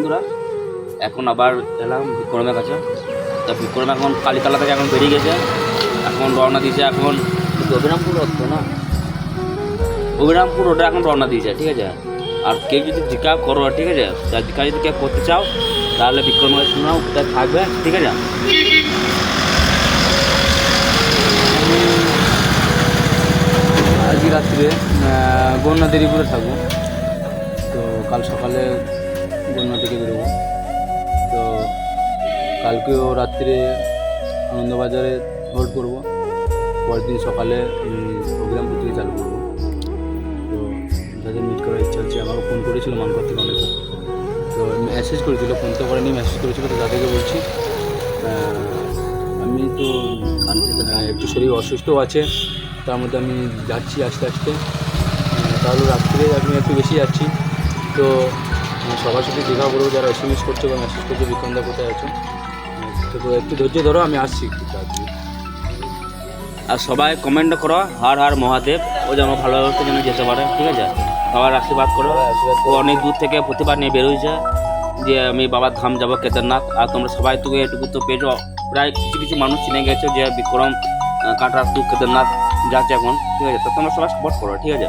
বন্ধুরা, এখন আবার এলাম বিক্রমের কাছে। তা বিক্রম এখন কালীতলা থেকে এখন বেরিয়ে গেছে, এখন রওনা দিয়েছে। এখন অভিরামপুর হতো না, অভিরামপুর রোডে এখন রওনা দিয়েছে, ঠিক আছে। আর কেউ যদি জিজ্ঞাসা করো, ঠিক আছে, জিজ্ঞাসা যদি কেউ করতে চাও তাহলে বিক্রমের শোনাও কোথায় থাকবে, ঠিক আছে। আজকে রাত্রে গন্যা দেরিপুরে থাকবো, তো কাল সকালে গন্যা থেকে বেরোবো। তো কালকেও রাত্রে আনন্দবাজারে হোল্ড করবো, পরের দিন সকালে অভিরামপুর থেকে চালু করবো। তো তাদের মিট করার ইচ্ছা হচ্ছে। আমাকে ফোন করেছিল মানকর থেকে অনেকে, তো মেসেজ করেছিল, ফোন তো করেনি, মেসেজ করেছিল। তো তাদেরকে বলছি আমি তো একটু শরীর অসুস্থও আছে, তার মধ্যে আমি যাচ্ছি আস্তে আস্তে, তাহলে রাত্রে আমি একটু বেশি যাচ্ছি। তো সবার সাথে দেখা করবো, যারা SMS করছে বা মেসেজ করছে বিক্রমদা কোথায় আছো, তো একটু ধৈর্য ধরো, আমি আসছি একটু তাড়াতাড়ি। আর সবাই কমেন্ট করো হার হার মহাদেব, ও যেন ভালো ব্যবস্থা যেন যেতে পারে, ঠিক আছে। সবার আশীর্বাদ করো। ও অনেক দূর থেকে প্রতিবার নিয়ে বেরোইছে যে আমি বাবার ধাম যাবো কেদারনাথ। আর তোমরা সবাই তো এটুকু তো পেয়েছো, প্রায় কিছু কিছু মানুষ চিনে গেছো যে বিক্রম কাটার টু কেদারনাথ যাচ্ছে এখন, ঠিক আছে। তো তোমরা সবাই সাপোর্ট করো, ঠিক আছে।